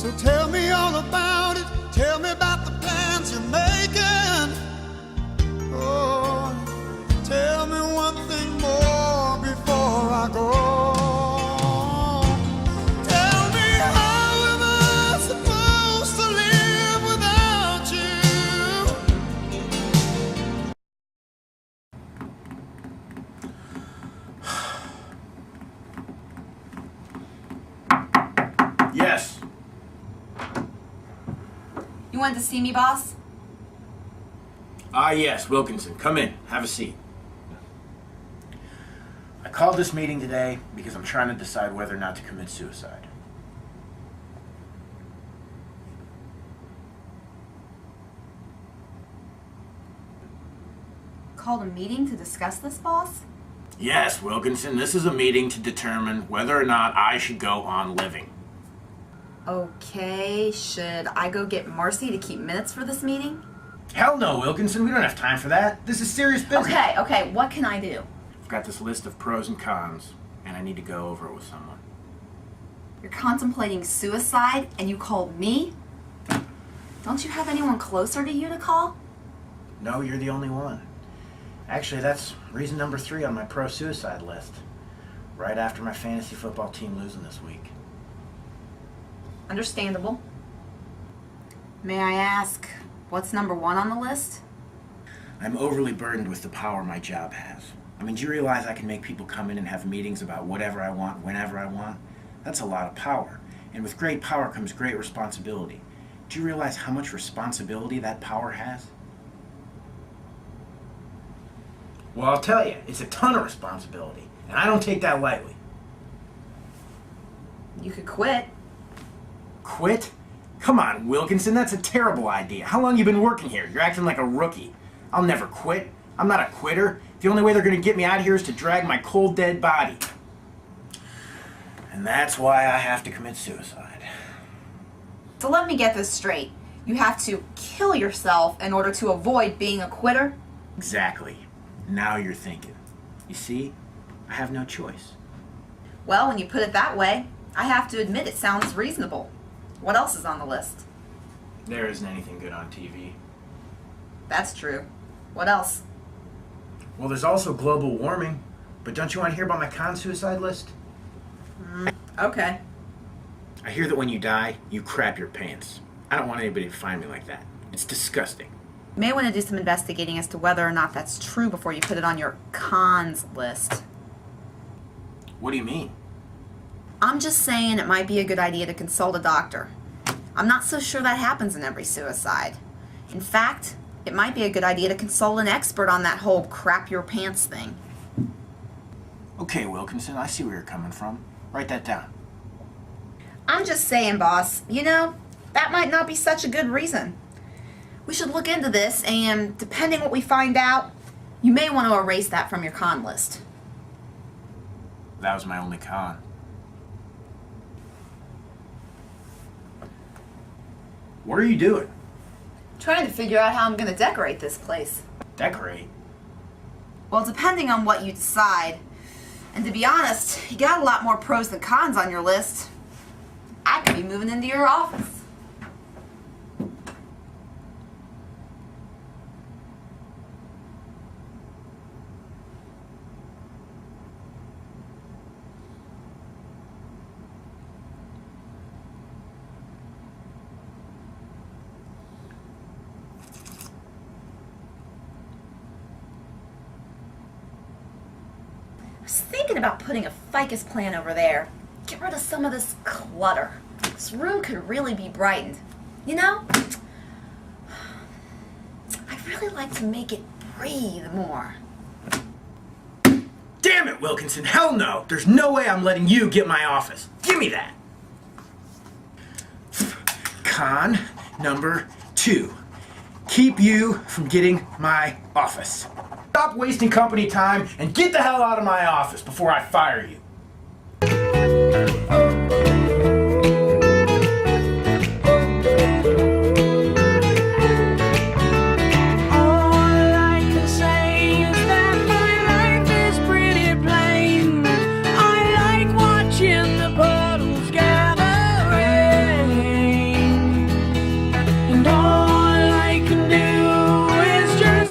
So tell me all about it. Tell me about the plans you're making. Oh, tell me one thing more before I go. Tell me, how am I supposed to live without you? Yes. You wanted to see me, boss? Yes, Wilkinson. Come in. Have a seat. I called this meeting today because I'm trying to decide whether or not to commit suicide. Called a meeting to discuss this, boss? Yes, Wilkinson. This is a meeting to determine whether or not I should go on living. Okay, should I go get Marcy to keep minutes for this meeting? Hell no, Wilkinson. We don't have time for that. This is serious business. Okay, what can I do? I've got this list of pros and cons, and I need to go over it with someone. You're contemplating suicide and you called me? Don't you have anyone closer to you to call? No, you're the only one. Actually, that's reason number 3 on my pro-suicide list. Right after my fantasy football team losing this week. Understandable. May I ask, what's number 1 on the list? I'm overly burdened with the power my job has. I mean, do you realize I can make people come in and have meetings about whatever I want, whenever I want? That's a lot of power. And with great power comes great responsibility. Do you realize how much responsibility that power has? Well, I'll tell you, it's a ton of responsibility, and I don't take that lightly. You could quit. Quit? Come on, Wilkinson, that's a terrible idea. How long you been working here? You're acting like a rookie. I'll never quit. I'm not a quitter. The only way they're gonna get me out of here is to drag my cold, dead body. And that's why I have to commit suicide. So let me get this straight. You have to kill yourself in order to avoid being a quitter? Exactly. Now you're thinking. You see, I have no choice. Well, when you put it that way, I have to admit it sounds reasonable. What else is on the list? There isn't anything good on TV. That's true. What else? Well, there's also global warming. But don't you want to hear about my con-suicide list? Okay. I hear that when you die, you crap your pants. I don't want anybody to find me like that. It's disgusting. You may want to do some investigating as to whether or not that's true before you put it on your cons list. What do you mean? I'm just saying it might be a good idea to consult a doctor. I'm not so sure that happens in every suicide. In fact, it might be a good idea to consult an expert on that whole crap your pants thing. Okay, Wilkinson, I see where you're coming from. Write that down. I'm just saying, boss, you know, that might not be such a good reason. We should look into this, and depending what we find out, you may want to erase that from your con list. That was my only con. What are you doing? Trying to figure out how I'm going to decorate this place. Decorate? Well, depending on what you decide, and to be honest, you got a lot more pros than cons on your list. I could be moving into your office. I was thinking about putting a ficus plant over there. Get rid of some of this clutter. This room could really be brightened. You know, I'd really like to make it breathe more. Damn it, Wilkinson, hell no! There's no way I'm letting you get my office. Give me that! Con number 2. Keep you from getting my office. Stop wasting company time and get the hell out of my office before I fire you.